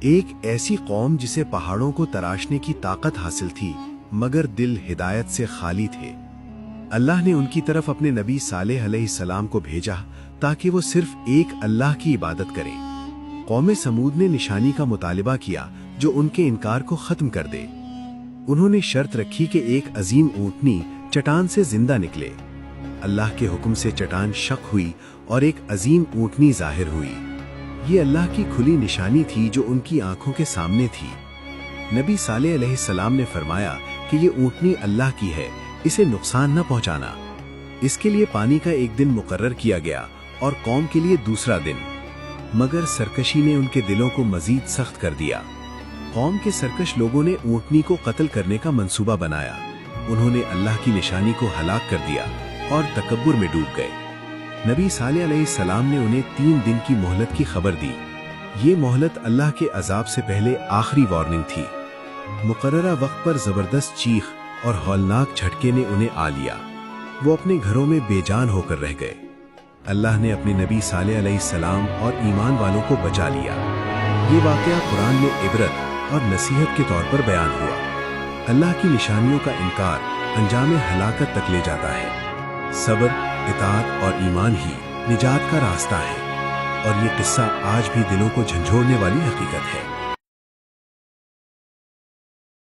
ایک ایسی قوم جسے پہاڑوں کو تراشنے کی طاقت حاصل تھی مگر دل ہدایت سے خالی تھے۔ اللہ نے ان کی طرف اپنے نبی صالح علیہ السلام کو بھیجا تاکہ وہ صرف ایک اللہ کی عبادت کریں۔ قوم سمود نے نشانی کا مطالبہ کیا جو ان کے انکار کو ختم کر دے۔ انہوں نے شرط رکھی کہ ایک عظیم اونٹنی چٹان سے زندہ نکلے۔ اللہ کے حکم سے چٹان شق ہوئی اور ایک عظیم اونٹنی ظاہر ہوئی۔ یہ اللہ کی کھلی نشانی تھی جو ان کی آنکھوں کے سامنے تھی۔ نبی صالح علیہ السلام نے فرمایا کہ یہ اونٹنی اللہ کی ہے، اسے نقصان نہ پہنچانا۔ اس کے لیے پانی کا ایک دن مقرر کیا گیا اور قوم کے لیے دوسرا دن، مگر سرکشی نے ان کے دلوں کو مزید سخت کر دیا۔ قوم کے سرکش لوگوں نے اونٹنی کو قتل کرنے کا منصوبہ بنایا۔ انہوں نے اللہ کی نشانی کو ہلاک کر دیا اور تکبر میں ڈوب گئے۔ نبی صالح علیہ السلام نے انہیں 3 دن کی مہلت کی خبر دی۔ یہ مہلت اللہ کے عذاب سے پہلے آخری وارننگ تھی۔ مقررہ وقت پر زبردست چیخ اور ہولناک جھٹکے نے انہیں آ لیا۔ وہ اپنے گھروں میں بے جان ہو کر رہ گئے۔ اللہ نے اپنے نبی صالح علیہ السلام اور ایمان والوں کو بچا لیا۔ یہ واقعہ قرآن میں عبرت اور نصیحت کے طور پر بیان ہوا۔ اللہ کی نشانیوں کا انکار انجام ہلاکت تک لے جاتا ہے۔ صبر، اطاعت اور ایمان ہی نجات کا راستہ ہے، اور یہ قصہ آج بھی دلوں کو جھنجھوڑنے والی حقیقت ہے۔